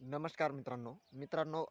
नमस्कार मित्रांनो मित्रांनो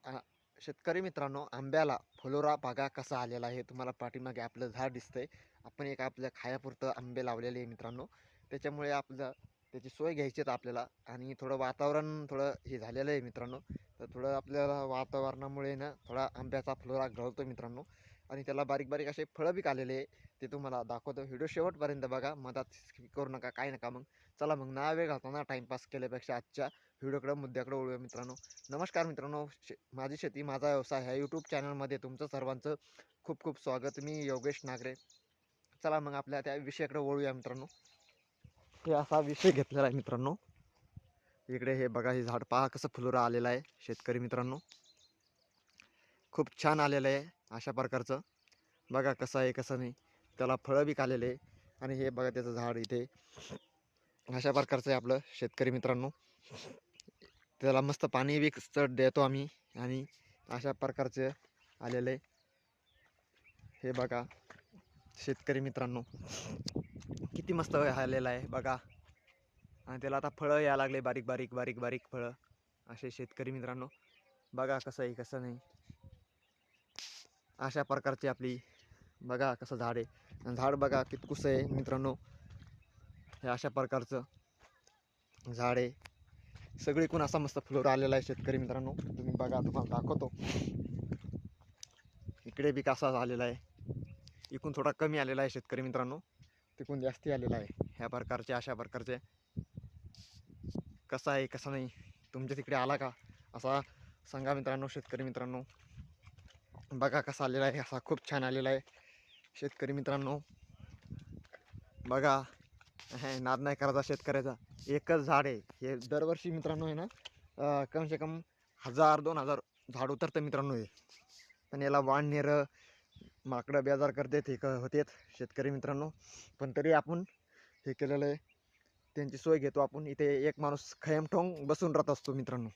शेतकरी मित्रांनो, आंब्याला फुलोरा बघा कसा आलेला आहे. तुम्हाला पाठीमागे आपलं झाड दिसतंय. आपण एक आपल्या खायापुरतं आंबे लावलेले आहे मित्रांनो. त्याच्यामुळे आपलं त्याची सोय घ्यायची आहे आपल्याला. आणि थोडं वातावरण थोडं हे झालेलं आहे मित्रांनो. तर थोडं आपल्याला वातावरणामुळे ना थोडा आंब्याचा फुलोरा गळतो मित्रांनो. आणि त्याला बारीक बारीक असे फळं बी आलेले आहे. ते तुम्हाला दाखवतो. व्हिडिओ शेवटपर्यंत बघा, मधात स्किप करू नका, काय नका. मग चला, मग ना वेळ घालताना टाईमपास केल्यापेक्षा आजच्या व्हिडिओकडे मुद्द्याकडे वळूया मित्रांनो. नमस्कार मित्रांनो, माझी शेती माझा व्यवसाय ह्या यूट्यूब चॅनलमध्ये तुमचं सर्वांचं खूप खूप स्वागत. मी योगेश नागरे. चला मग आपल्या त्या विषयाकडे वळूया मित्रांनो. हे असा विषय घेतलेला आहे मित्रांनो. इकडे हे बघा, हे झाड पहा कसं फुलोरा आलेलं आहे शेतकरी मित्रांनो. खूप छान आलेलं आहे अशा प्रकारचं. बघा कसं आहे कसं नाही. त्याला फळं बी आलेले आहे. आणि हे बघा त्याचं झाड इथे अशा प्रकारचं आहे आपलं शेतकरी मित्रांनो. त्याला मस्त पाणी बी चढ देतो आम्ही. आणि अशा प्रकारचे आलेले हे बघा शेतकरी मित्रांनो, किती मस्त आलेलं आहे बघा. आणि त्याला आता फळं यायला लागले, बारीक बारीक बारीक बारीक फळं. असे शेतकरी मित्रांनो बघा कसं आहे कसं नाही. अशा प्रकारची आपली बघा कसं झाड आहे. आणि झाड बघा कितकुस आहे मित्रांनो. हे अशा प्रकारचं झाड आहे. सगळीकडून असा मस्त फ्लोर आलेला आहे शेतकरी मित्रांनो. तुम्ही बघा, तुम्हाला दाखवतो. इकडे बी कसा आलेला आहे. इकडून थोडा कमी आलेला आहे शेतकरी मित्रांनो, तिकडून जास्ती आलेला आहे. ह्या प्रकारचे अशा प्रकारचे कसा आहे कसा नाही. तुमच्या तिकडे आला का असा सांगा मित्रांनो. शेतकरी मित्रांनो बघा कसा आलेला आहे. असा खूप छान आलेला आहे शेतकरी मित्रांनो. बघा, हे नाद नाही करायचा शेतकऱ्याचा. एकच झाड आहे हे. दरवर्षी मित्रांनो आहे ना, कम से कम 1000-2000 झाड उतरतं मित्रांनो हे. पण याला वाढणेरं माकडं बेजार करतात, हे होतेत शेतकरी मित्रांनो. पण तरी आपण हे केलेलं आहे, त्यांची सोय घेतो आपण. इथे एक माणूस खयम ठोंग बसून राहत असतो मित्रांनो.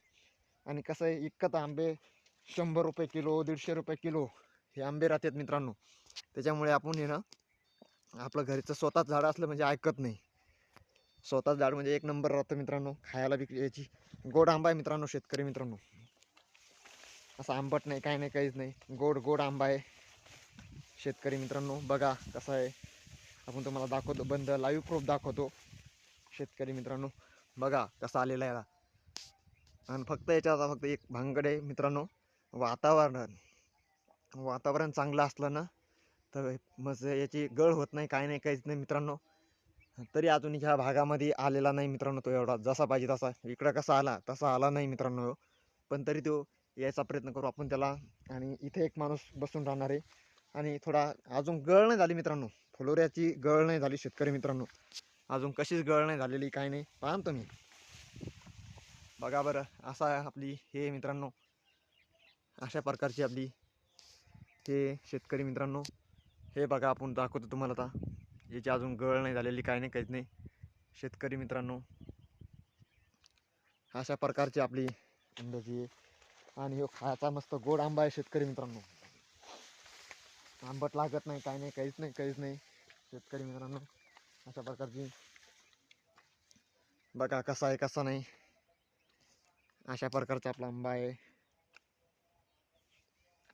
आणि कसं आहे, इतकं आंबे 100 रुपये किलो 150 रुपये किलो हे आंबे राहतात मित्रांनो. त्याच्यामुळे आपण हे ना, आपलं घरचं स्वतःच झाड असलं म्हणजे ऐकत नाही. स्वतःच झाड म्हणजे एक नंबर राहतं मित्रांनो. खायला बी याची गोड आंबा आहे मित्रांनो शेतकरी मित्रांनो. असं आंबट नाही, काय नाही, काहीच नाही. गोड गोड आंबा आहे शेतकरी मित्रांनो. बघा कसं आहे. आपण तुम्हाला दाखवतो, बंद लाईव्ह प्रूफ दाखवतो शेतकरी मित्रांनो. बघा कसा आलेला आहे. आणि फक्त याच्यात फक्त एक भानगड आहे मित्रांनो. वातावरण चांगलं असलं ना तर मग याची गळ होत नाही, काय नाही, काहीच नाही मित्रांनो. तरी अजून ह्या भागामध्ये आलेला नाही मित्रांनो तो एवढा जसा पाहिजे तसा. इकडं कसा आला तसा आला नाही मित्रांनो. पण तरी तो यायचा प्रयत्न करू आपण त्याला. आणि इथे एक माणूस बसून राहणार आहे. आणि थोडा अजून गळ नाही झाली मित्रांनो. फुलोऱ्याची गळ नाही झाली शेतकरी मित्रांनो. अजून कशीच गळ नाही झालेली, काय नाही. पहा ना तुम्ही. बघा बरं, असा आपली हे मित्रांनो, अशा प्रकारची आपली हे शेतकरी मित्रांनो. हे बघा, आपण दाखवतो तुम्हाला आता. याची अजून गळ नाही झालेली, काय नाही, काहीच नाही शेतकरी मित्रांनो. अशा प्रकारची आपली आंब्याची. आणि हो खायचा मस्त गोड आंबा आहे शेतकरी मित्रांनो. आंबट लागत नाही, काय नाही, काहीच नाही, काहीच नाही शेतकरी मित्रांनो. अशा प्रकारची बघा कसा आहे कसा नाही. अशा प्रकारचा आपला आंबा आहे.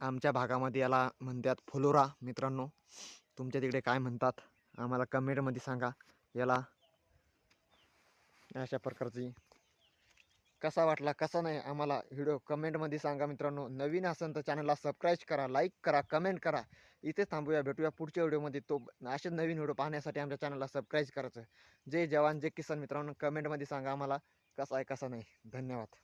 आमच्या भागामध्ये याला म्हणतात फुलोरा मित्रांनो. तुमच्या तिकडे काय म्हणतात आम्हाला कमेंटमध्ये सांगा. याला अशा प्रकारची कसा वाटला कसा नाही आम्हाला व्हिडिओ कमेंटमध्ये सांगा मित्रांनो. नवीन असेल तर चॅनलला सबस्क्राईब करा, लाईक करा, कमेंट करा. इथेच थांबूया, भेटूया पुढच्या व्हिडिओमध्ये. तो असेच नवीन व्हिडिओ पाहण्यासाठी आमच्या चॅनलला सबस्क्राईब करायचं. जय जवान जय किसान मित्रांनो. कमेंटमध्ये सांगा आम्हाला कसा आहे कसा नाही. धन्यवाद.